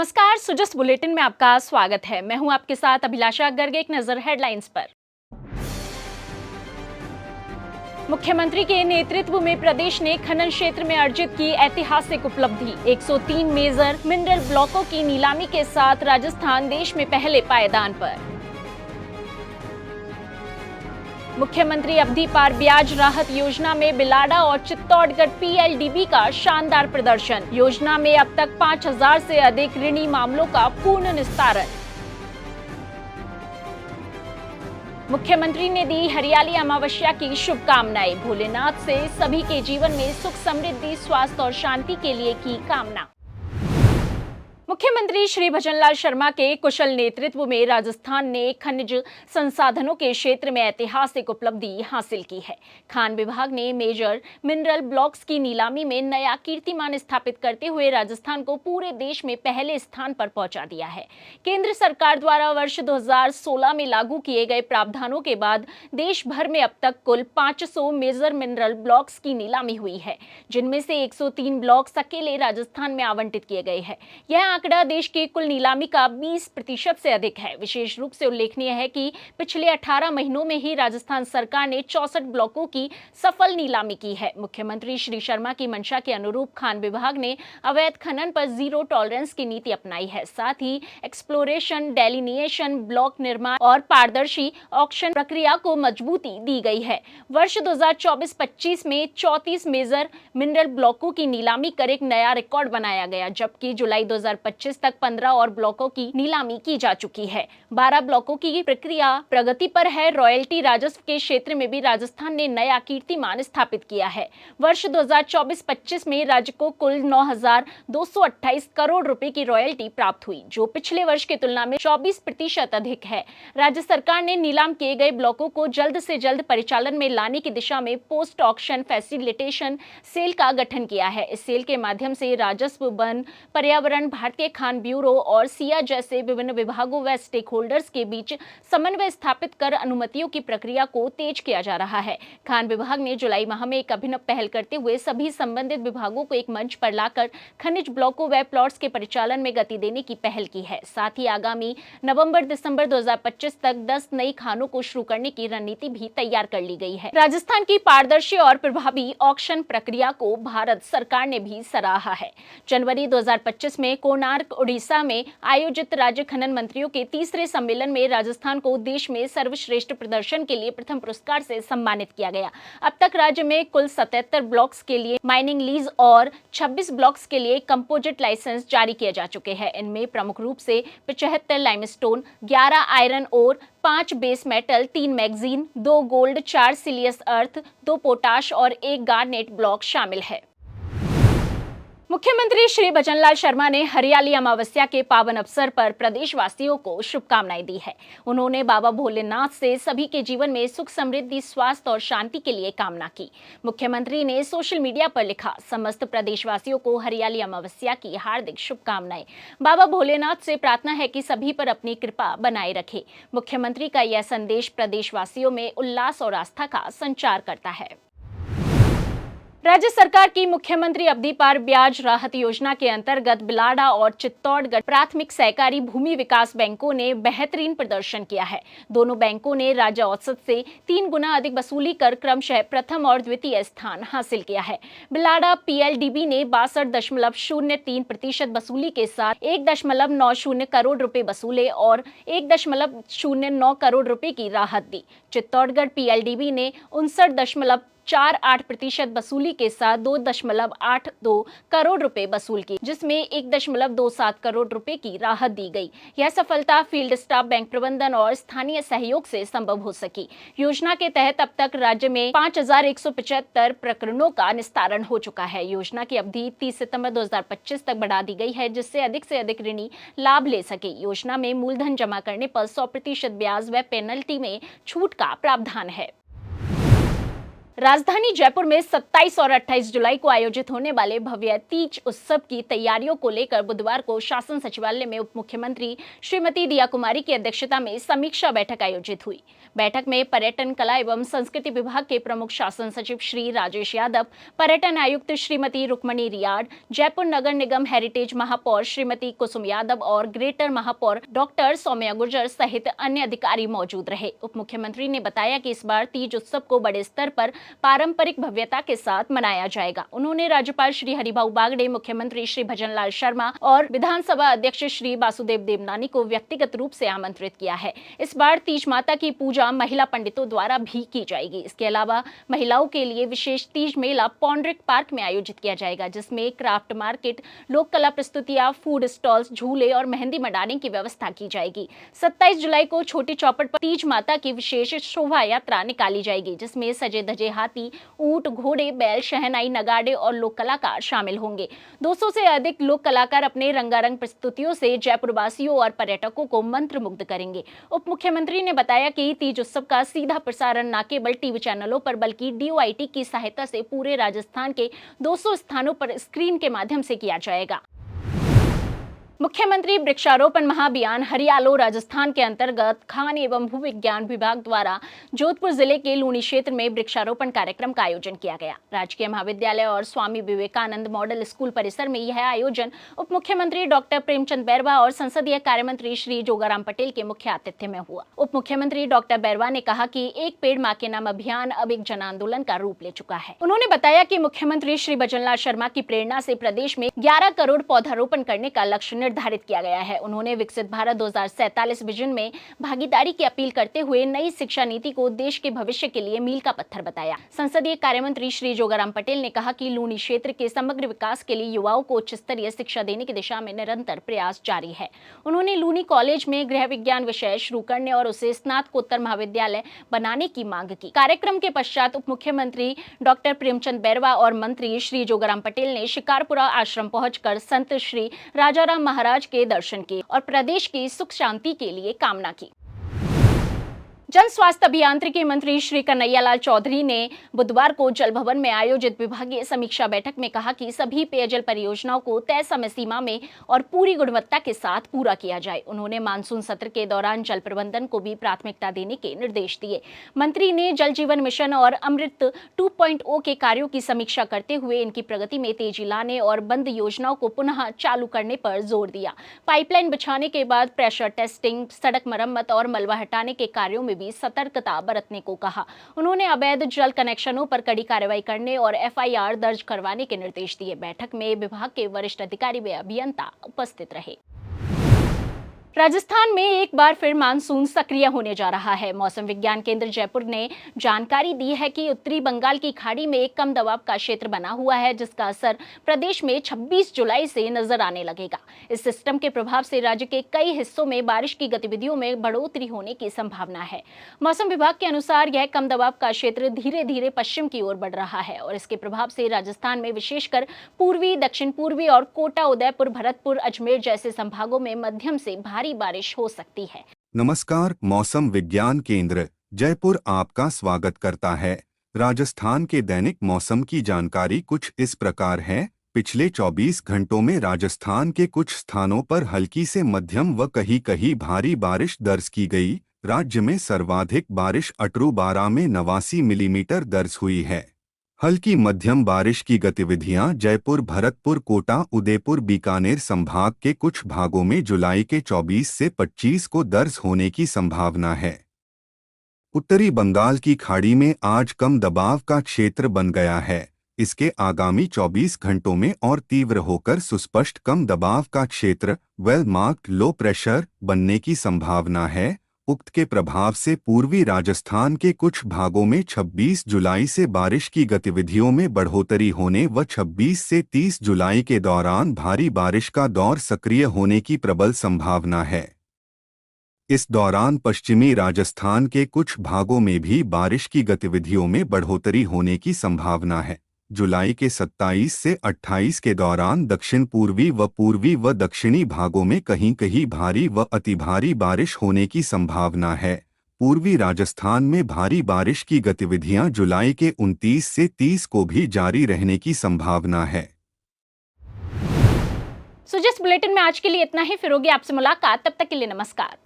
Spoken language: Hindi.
नमस्कार, सुजस बुलेटिन में आपका स्वागत है। मैं हूं आपके साथ अभिलाषा गर्ग। एक नजर हेडलाइंस पर। मुख्यमंत्री के नेतृत्व में प्रदेश ने खनन क्षेत्र में अर्जित की ऐतिहासिक उपलब्धि। 103 मेजर मिनरल ब्लॉकों की नीलामी के साथ राजस्थान देश में पहले पायदान पर। मुख्यमंत्री अवधि पार ब्याज राहत योजना में बिलाडा और चित्तौड़गढ़ पीएलडीबी का शानदार प्रदर्शन। योजना में अब तक 5000 से अधिक ऋणी मामलों का पूर्ण निस्तारण। मुख्यमंत्री ने दी हरियाली अमावस्या की शुभकामनाएं। भोलेनाथ से सभी के जीवन में सुख समृद्धि स्वास्थ्य और शांति के लिए की कामना। मुख्यमंत्री श्री भजनलाल शर्मा के कुशल नेतृत्व में राजस्थान ने खनिज संसाधनों के क्षेत्र में ऐतिहासिक उपलब्धि हासिल की है। खान विभाग ने मेजर मिनरल ब्लॉक्स की नीलामी में नया कीर्तिमान स्थापित करते हुए राजस्थान को पूरे देश में पहले स्थान पर पहुंचा दिया है। केंद्र सरकार द्वारा वर्ष 2016 में लागू किए गए प्रावधानों के बाद देश भर में अब तक कुल 500 मेजर मिनरल ब्लॉक्स की नीलामी हुई है, जिनमें से 103 ब्लॉक्स अकेले राजस्थान में आवंटित किए गए हैं। यह आंकड़ा देश की कुल नीलामी का 20% से अधिक है। विशेष रूप से उल्लेखनीय है कि पिछले 18 महीनों में ही राजस्थान सरकार ने 64 ब्लॉकों की सफल नीलामी की है। मुख्यमंत्री श्री शर्मा की मंशा के अनुरूप खान विभाग ने अवैध खनन पर जीरो टॉलरेंस की नीति अपनाई है। साथ ही एक्सप्लोरेशन, डेलिनिएशन, ब्लॉक निर्माण और पारदर्शी ऑक्शन प्रक्रिया को मजबूती दी गई है। वर्ष 2024-25 में 34 मेजर मिनरल ब्लॉकों की नीलामी कर एक नया रिकॉर्ड बनाया गया, जबकि जुलाई 2025 तक 15 और ब्लॉकों की नीलामी की जा चुकी है। 12 ब्लॉकों की प्रक्रिया प्रगति पर है। रॉयल्टी राजस्व के क्षेत्र में भी राजस्थान ने नया कीर्तिमान स्थापित किया है। वर्ष 2024-25 में राज्य को कुल 9,228 करोड़ रुपए की रॉयल्टी प्राप्त हुई, जो पिछले वर्ष की तुलना में 24% अधिक है। राज्य सरकार ने नीलाम किए गए ब्लॉकों को जल्द से जल्द परिचालन में लाने की दिशा में पोस्ट ऑक्शन फैसिलिटेशन सेल का गठन किया है। इस सेल के माध्यम से राजस्व, वन, पर्यावरण, भारतीय खान ब्यूरो और सिया जैसे विभिन्न विभागों व स्टेक होल्डर्स के बीच समन्वय स्थापित कर अनुमतियों की प्रक्रिया को तेज किया जा रहा है। खान विभाग ने जुलाई माह में एक अभिनव पहल करते हुए सभी संबंधित विभागों को एक मंच पर लाकर खनिज ब्लॉकों व प्लॉट्स के परिचालन में गति देने की पहल की है। साथ ही आगामी नवंबर-दिसंबर 2025 तक 10 नई खानों को शुरू करने की रणनीति भी तैयार कर ली गई है। राजस्थान की पारदर्शी और प्रभावी ऑक्शन प्रक्रिया को भारत सरकार ने भी सराहा है। जनवरी 2025 में कोणार्क, उड़ीसा में आयोजित राज्य खनन मंत्रियों के तीसरे सम्मेलन में राजस्थान को देश में सर्वश्रेष्ठ प्रदर्शन के लिए प्रथम पुरस्कार से सम्मानित किया गया। अब तक राज्य में कुल 77 ब्लॉक्स के लिए माइनिंग लीज और 26 ब्लॉक्स के लिए कंपोजिट लाइसेंस जारी किए जा चुके हैं। इनमें प्रमुख रूप से 75 limestone, 11 iron ore, 5 base metal, 3 मैग्जीन, 2 गोल्ड, 4 सिलियस अर्थ, 2 पोटाश और 1 गार्नेट ब्लॉक शामिल है। मुख्यमंत्री श्री भजनलाल शर्मा ने हरियाली अमावस्या के पावन अवसर पर प्रदेशवासियों को शुभकामनाएं दी है। उन्होंने बाबा भोलेनाथ से सभी के जीवन में सुख समृद्धि, स्वास्थ्य और शांति के लिए कामना की। मुख्यमंत्री ने सोशल मीडिया पर लिखा, समस्त प्रदेशवासियों को हरियाली अमावस्या की हार्दिक शुभकामनाएं। बाबा भोलेनाथ से प्रार्थना है कि सभी पर अपनी कृपा बनाए रखे। मुख्यमंत्री का यह संदेश प्रदेशवासियों में उल्लास और आस्था का संचार करता है। राज्य सरकार की मुख्यमंत्री अवधि पार ब्याज राहत योजना के अंतर्गत बिलाडा और चित्तौड़गढ़ प्राथमिक सहकारी भूमि विकास बैंकों ने बेहतरीन प्रदर्शन किया है। दोनों बैंकों ने राज्य औसत से 3 गुना अधिक वसूली कर क्रमशः प्रथम और द्वितीय स्थान हासिल किया है। बिलाडा पीएलडीबी ने 62.03% वसूली के साथ 1.90 करोड़ रुपए वसूले और 1.09 करोड़ रुपए की राहत दी। चित्तौड़गढ़ पीएलडीबी ने 59.48% वसूली के साथ 2.82 करोड़ रुपए वसूल की, जिसमें 1.27 करोड़ रुपए की राहत दी गई। यह सफलता फील्ड स्टाफ, बैंक प्रबंधन और स्थानीय सहयोग से संभव हो सकी। योजना के तहत अब तक राज्य में 5175 प्रकरणों का निस्तारण हो चुका है। योजना की अवधि 30 सितंबर 2025 तक बढ़ा दी गई है, जिससे अधिक ऋणी लाभ ले सके। योजना में मूलधन जमा करने पर 100% ब्याज व पेनल्टी में छूट का प्रावधान है। राजधानी जयपुर में 27 और 28 जुलाई को आयोजित होने वाले भव्य तीज उत्सव की तैयारियों को लेकर बुधवार को शासन सचिवालय में उप मुख्यमंत्री श्रीमती दिया कुमारी की अध्यक्षता में समीक्षा बैठक आयोजित हुई। बैठक में पर्यटन, कला एवं संस्कृति विभाग के प्रमुख शासन सचिव श्री राजेश यादव, पर्यटन आयुक्त श्रीमती रुक्मणी रियाड, जयपुर नगर निगम हेरिटेज महापौर श्रीमती कुसुम यादव और ग्रेटर महापौर डॉक्टर सौम्या गुर्जर सहित अन्य अधिकारी मौजूद रहे। उप मुख्यमंत्री ने बताया कि इस बार तीज उत्सव को बड़े स्तर पर पारंपरिक भव्यता के साथ मनाया जाएगा। उन्होंने राज्यपाल श्री हरिभाऊ बागड़े, मुख्यमंत्री श्री भजनलाल शर्मा और विधानसभा अध्यक्ष श्री वासुदेव देवनानी को व्यक्तिगत रूप से आमंत्रित किया है। इस बार तीज माता की पूजा महिला पंडितों द्वारा भी की जाएगी। इसके अलावा महिलाओं के लिए विशेष तीज मेला पौंड्रिक पार्क में आयोजित किया जाएगा, जिसमें क्राफ्ट मार्केट, लोक कला प्रस्तुतियां, फूड स्टॉल्स, झूले और मेहंदी मंडाने की व्यवस्था की जाएगी। 27 जुलाई को छोटी चौपट पर तीज माता की विशेष शोभा यात्रा निकाली जाएगी, जिसमें सजे धजे हाथी, ऊंट, घोड़े, बैल, शहनाई, नगाड़े और लोक कलाकार शामिल होंगे। 200 से अधिक लोक कलाकार अपने रंगारंग प्रस्तुतियों से जयपुर वासियों और पर्यटकों को मंत्रमुग्ध करेंगे। उप मुख्यमंत्री ने बताया कि तीज उत्सव का सीधा प्रसारण न केवल टीवी चैनलों पर बल्कि DOIT की सहायता से पूरे राजस्थान के 200 स्थानों पर स्क्रीन के माध्यम से किया जाएगा। मुख्यमंत्री वृक्षारोपण महाअभियान हरियालो राजस्थान के अंतर्गत खान एवं भू विज्ञान विभाग द्वारा जोधपुर जिले के लूनी क्षेत्र में वृक्षारोपण कार्यक्रम का आयोजन किया गया। राजकीय महाविद्यालय और स्वामी विवेकानंद मॉडल स्कूल परिसर में यह आयोजन उप मुख्यमंत्री डॉक्टर प्रेमचंद बैरवा और संसदीय कार्य मंत्री श्री जोगाराम पटेल के मुख्य आतिथ्य में हुआ। उप मुख्यमंत्री डॉक्टर बैरवा ने कहा कि एक पेड़ मां के नाम अभियान अब एक जन आंदोलन का रूप ले चुका है। उन्होंने बताया कि मुख्यमंत्री श्री भजनलाल शर्मा की प्रेरणा से प्रदेश में 11 करोड़ पौधारोपण करने का लक्ष्य निर्धारित किया गया है। उन्होंने विकसित भारत 2047 विजन में भागीदारी की अपील करते हुए नई शिक्षा नीति को देश के भविष्य के लिए मील का पत्थर बताया। संसदीय कार्य मंत्री श्री जोगाराम पटेल ने कहा कि लूनी क्षेत्र के समग्र विकास के लिए युवाओं को उच्च स्तरीय शिक्षा देने की दिशा में निरंतर प्रयास जारी है। उन्होंने लूनी कॉलेज में गृह विज्ञान विषय शुरू करने और उसे स्नातकोत्तर महाविद्यालय बनाने की मांग की। कार्यक्रम के पश्चात उप मुख्यमंत्री डॉक्टर प्रेमचंद बैरवा और मंत्री श्री जोगाराम पटेल ने शिकारपुरा आश्रम पहुंचकर संत श्री राजाराम महाराज के दर्शन किए और प्रदेश की सुख शांति के लिए कामना की। जन स्वास्थ्य अभियांत्रिकी मंत्री श्री कन्हैयालाल चौधरी ने बुधवार को जल भवन में आयोजित विभागीय समीक्षा बैठक में कहा कि सभी पेयजल परियोजनाओं को तय समय सीमा में और पूरी गुणवत्ता के साथ पूरा किया जाए। उन्होंने मानसून सत्र के दौरान जल प्रबंधन को भी प्राथमिकता देने के निर्देश दिए। मंत्री ने जल जीवन मिशन और अमृत 2.0 के कार्यों की समीक्षा करते हुए इनकी प्रगति में तेजी लाने और बंद योजनाओं को पुनः चालू करने पर जोर दिया। पाइपलाइन बिछाने के बाद प्रेशर टेस्टिंग, सड़क मरम्मत और मलबा हटाने के कार्यों में सतर्कता बरतने को कहा। उन्होंने अवैध जल कनेक्शनों पर कड़ी कार्रवाई करने और FIR दर्ज करवाने के निर्देश दिए। बैठक में विभाग के वरिष्ठ अधिकारी व अभियंता उपस्थित रहे। राजस्थान में एक बार फिर मानसून सक्रिय होने जा रहा है। मौसम विज्ञान केंद्र जयपुर ने जानकारी दी है कि उत्तरी बंगाल की खाड़ी में एक कम दबाव का क्षेत्र बना हुआ है, जिसका असर प्रदेश में 26 जुलाई से नजर आने लगेगा। इस सिस्टम के प्रभाव से राज्य के कई हिस्सों में बारिश की गतिविधियों में बढ़ोतरी होने की संभावना है। मौसम विभाग के अनुसार यह कम दबाव का क्षेत्र धीरे धीरे पश्चिम की ओर बढ़ रहा है और इसके प्रभाव से राजस्थान में विशेषकर पूर्वी, दक्षिण पूर्वी और कोटा, उदयपुर, भरतपुर, अजमेर जैसे संभागों में मध्यम से भारी बारिश हो सकती है। नमस्कार, मौसम विज्ञान केंद्र जयपुर आपका स्वागत करता है। राजस्थान के दैनिक मौसम की जानकारी कुछ इस प्रकार है। पिछले 24 घंटों में राजस्थान के कुछ स्थानों पर हल्की से मध्यम व कहीं-कहीं भारी बारिश दर्ज की गई। राज्य में सर्वाधिक बारिश अटरू बारा में 89 मिलीमीटर दर्ज हुई है। हल्की मध्यम बारिश की गतिविधियां जयपुर, भरतपुर, कोटा, उदयपुर, बीकानेर संभाग के कुछ भागों में जुलाई के 24 से 25 को दर्ज होने की संभावना है। उत्तरी बंगाल की खाड़ी में आज कम दबाव का क्षेत्र बन गया है। इसके आगामी 24 घंटों में और तीव्र होकर सुस्पष्ट कम दबाव का क्षेत्र वेल मार्क्ड लो प्रेशर बनने की संभावना है। उक्त के प्रभाव से पूर्वी राजस्थान के कुछ भागों में 26 जुलाई से बारिश की गतिविधियों में बढ़ोतरी होने व 26 से 30 जुलाई के दौरान भारी बारिश का दौर सक्रिय होने की प्रबल संभावना है। इस दौरान पश्चिमी राजस्थान के कुछ भागों में भी बारिश की गतिविधियों में बढ़ोतरी होने की संभावना है। जुलाई के 27 से 28 के दौरान दक्षिण पूर्वी व दक्षिणी भागों में कहीं-कहीं भारी व अति भारी बारिश होने की संभावना है। पूर्वी राजस्थान में भारी बारिश की गतिविधियां जुलाई के 29 से 30 को भी जारी रहने की संभावना है। सो जिस बुलेटिन में आज के लिए इतना ही, फिर होगी आपसे मुलाकात। तब तक के लिए नमस्कार।